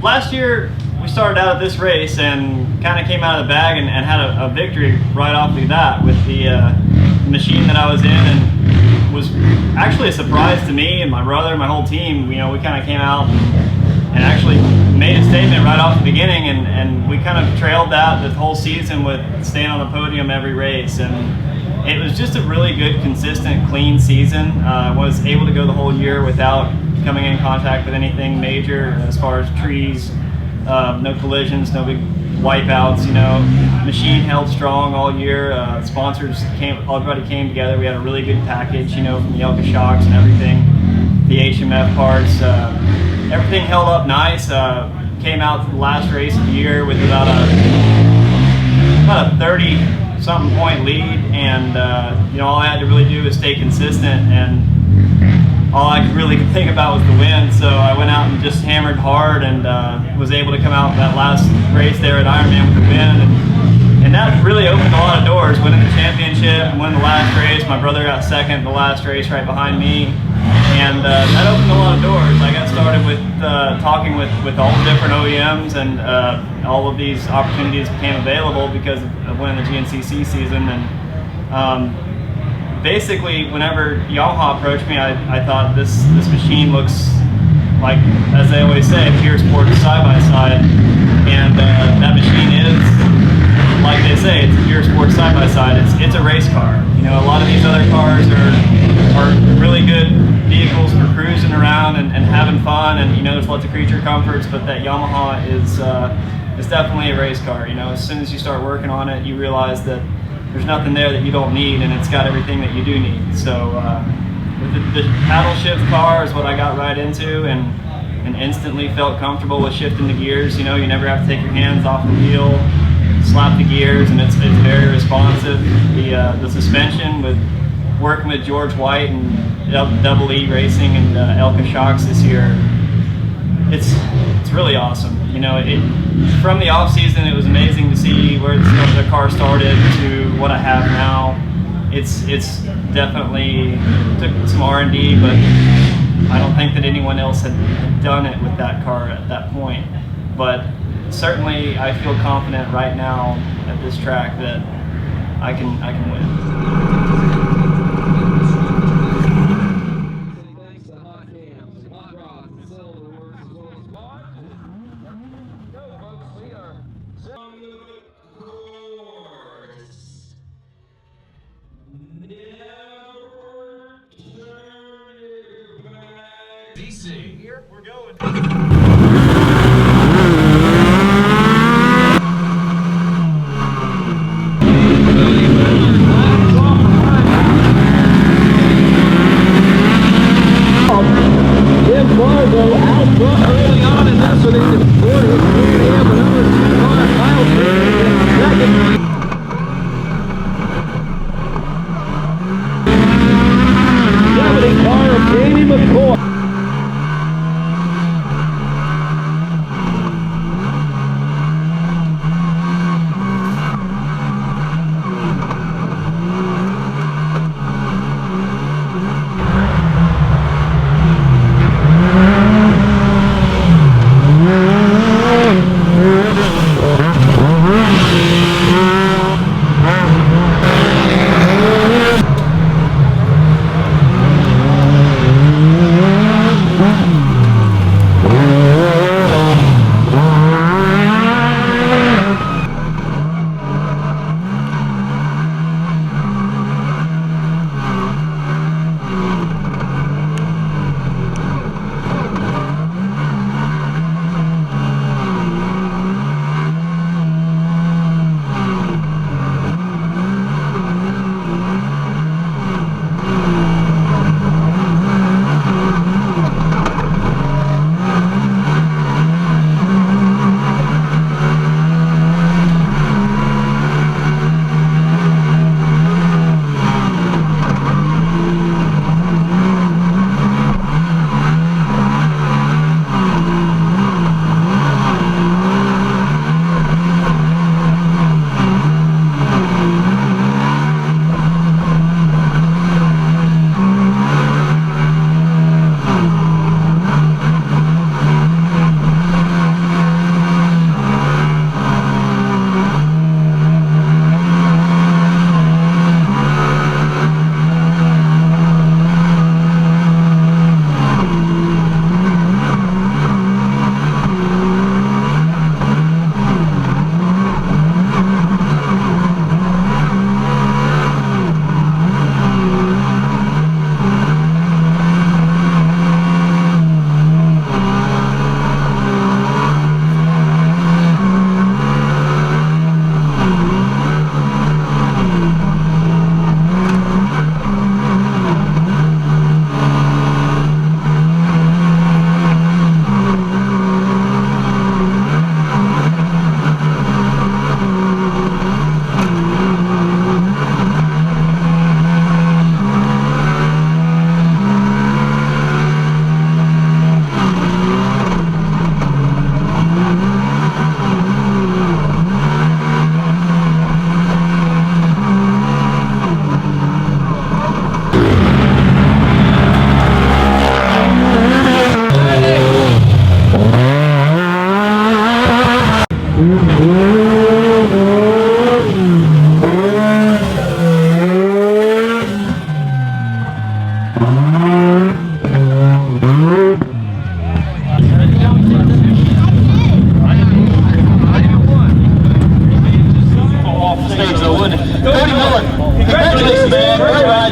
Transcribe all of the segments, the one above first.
last year we started out at this race and kind of came out of the bag and had a victory right off the bat with the machine that I was in, and was actually a surprise to me and my brother, my whole team. You know, we kind of came out and actually made a statement right off the beginning, and we kind of trailed that the whole season with staying on the podium every race, and it was just a really good, consistent, clean season. Was able to go the whole year without coming in contact with anything major as far as trees, no collisions, no big wipeouts. You know, machine held strong all year. Sponsors everybody came together. We had a really good package, you know, from the Elka shocks and everything, the HMF parts. Everything held up nice. Came out to the last race of the year with about a 30-something point lead, and you know, all I had to really do was stay consistent, and all I really could think about was the win. So I went out and just hammered hard, and was able to come out that last race there at Ironman with the win, and that really opened a lot of doors. Winning the championship and winning the last race. My brother got second in the last race right behind me, and that opened a lot of doors. I got started with talking with all the different OEMs, and all of these opportunities became available because of winning the GNCC season. And basically, whenever Yamaha approached me, I thought this machine looks like, as they always say, pure sport side-by-side, and that machine is, like they say, it's a pure sport side-by-side. It's a race car. You know, a lot of these other cars are really good vehicles for cruising around and having fun, and you know, there's lots of creature comforts, but that Yamaha is definitely a race car. You know, as soon as you start working on it, you realize that there's nothing there that you don't need, and it's got everything that you do need. So the paddle shift car is what I got right into, and instantly felt comfortable with shifting the gears. You know, you never have to take your hands off the wheel, slap the gears, and it's very responsive. The suspension, with working with George White and Double E Racing and Elka shocks this year, it's really awesome. You know, from the off season, it was amazing to see where the car started to what I have now. It's definitely took some R&D, but I don't think that anyone else had done it with that car at that point. But certainly, I feel confident right now at this track that I can win. DC. Here we're going. Volvo out front early on in this one in the quarter. We have another two-car final second. Dominating car of Jamie McCoy.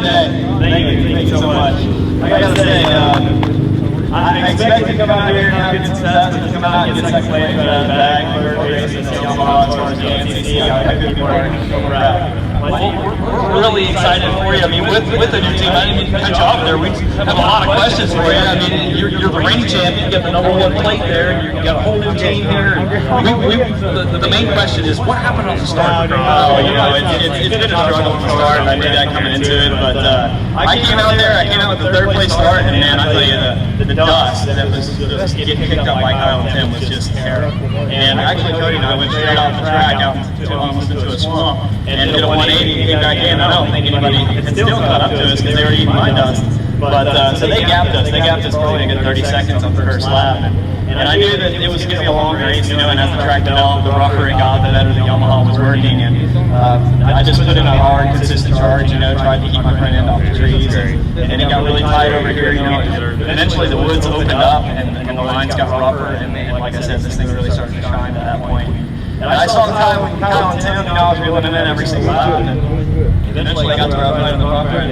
today. Thank you so much. I gotta say, I expect to come out here and have good success, but to come out and get second place out of the bag, third place in Yamaha as far as GNCC, I couldn't be more proud. We're really excited for you. I mean, with the new team, I didn't cut you off there. We have a lot of questions for you. I mean, you're the reigning champion. You got the #1 plate there. You got a whole new team here. The main question is, what happened on the start? Oh, you know, it's been a struggle from the start, and I knew that coming into it. But I came out there. I came out with the third place start, and man, I tell you, the dust that was getting picked up by Kyle and Tim was just terrible. And actually, Cody and I went straight off the track out almost into a swamp and did a 180 and came back in. I don't think anybody had still caught up to us because they were eating my dust. But so they gapped us. They gapped us probably a good 30 seconds on the first lap. And I knew that it was going to be a long race, you know, and as the track developed, the rougher it got, the better the Yamaha was working. And I just put in a hard, consistent charge, you know, tried to keep my front end off the trees. And it got really tight over here, you know. Eventually the woods opened up and the lines got rougher. And like I said, this thing really started to shine at that point. And I saw the Kyle and Tim, you know, I was reeling them in every single lap. And eventually I got to where I was in the rougher, and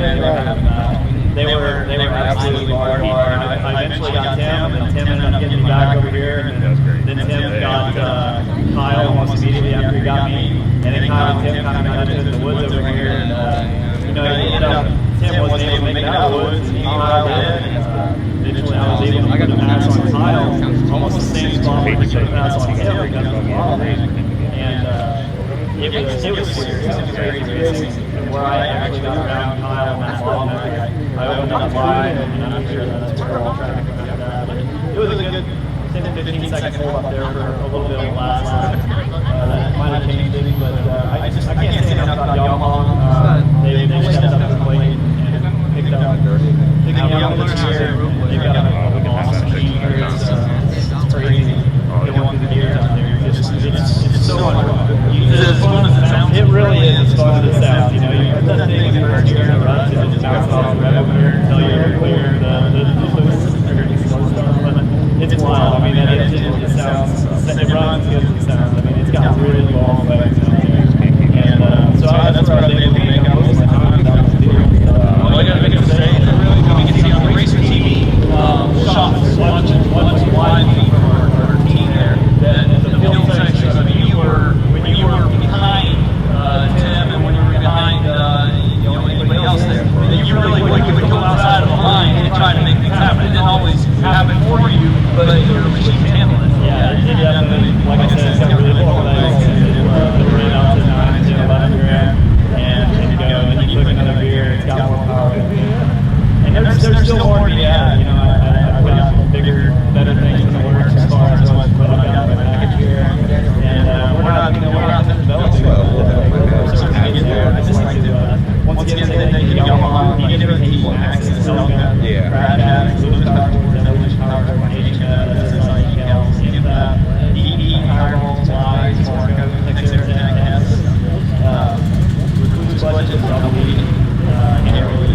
they were absolutely hard. And I eventually got Tim, and Tim ended up getting me back over here. And then Tim got Kyle almost immediately after he got me. And then Kyle and Tim kind of got into the woods over here. And, you know, he ended up, Tim wasn't able to make it out of the woods, and he and Kyle did. And eventually I was able to put a pass on Kyle, almost the same spot where he put a pass on Tim because of the ball. And it was serious. It was very serious. Where I actually got around Kyle and that ball, I opened up wide, and I'm sure that's where all traffic went like that. But it was a good 10-15 second hold up there for a little bit of the last lap. That might have changed things, but I can't say enough about Yamaha. They stepped up to the plate and picked up the cheer. They've got an awesome team here. It's crazy going through the gears out there. It's so much fun. It's as fun as it sounds. It really is as fun as it sounds. You know, you put that thing in first gear and runs, and it just bounces off the red over here until you're clear. It's wild. I mean, it sounds. It runs good as it sounds. I mean, it's got really long legs out there. And so that's where I was able to make out most of my time. All I got to say is we can see on the Racer TV shots, watching live feed from our team there, that the field section, I mean, when you were behind Tim and when you were behind anybody else there, you really would go outside of the line and try to make things happen. It didn't always happen for you, but your machine handled it. Yeah, it definitely, like I said, it's got really long legs. It ran out to 9 to 11 grand, and go, and you put another gear, it's got more power. And there's still more to be had. You know, I've got bigger, better things in the works as far as what I've got back here. And we're not developing. We're starting to get there. I just like to, once again, say thank you to Yamaha. He did everything he access, Brad had, Louis Power, Evolution Power, SSI, ECALs, CFAP, EE, Firewalls, Lies, Marco, Texas, Tech, S, Recruit's Budget, WE, and everything.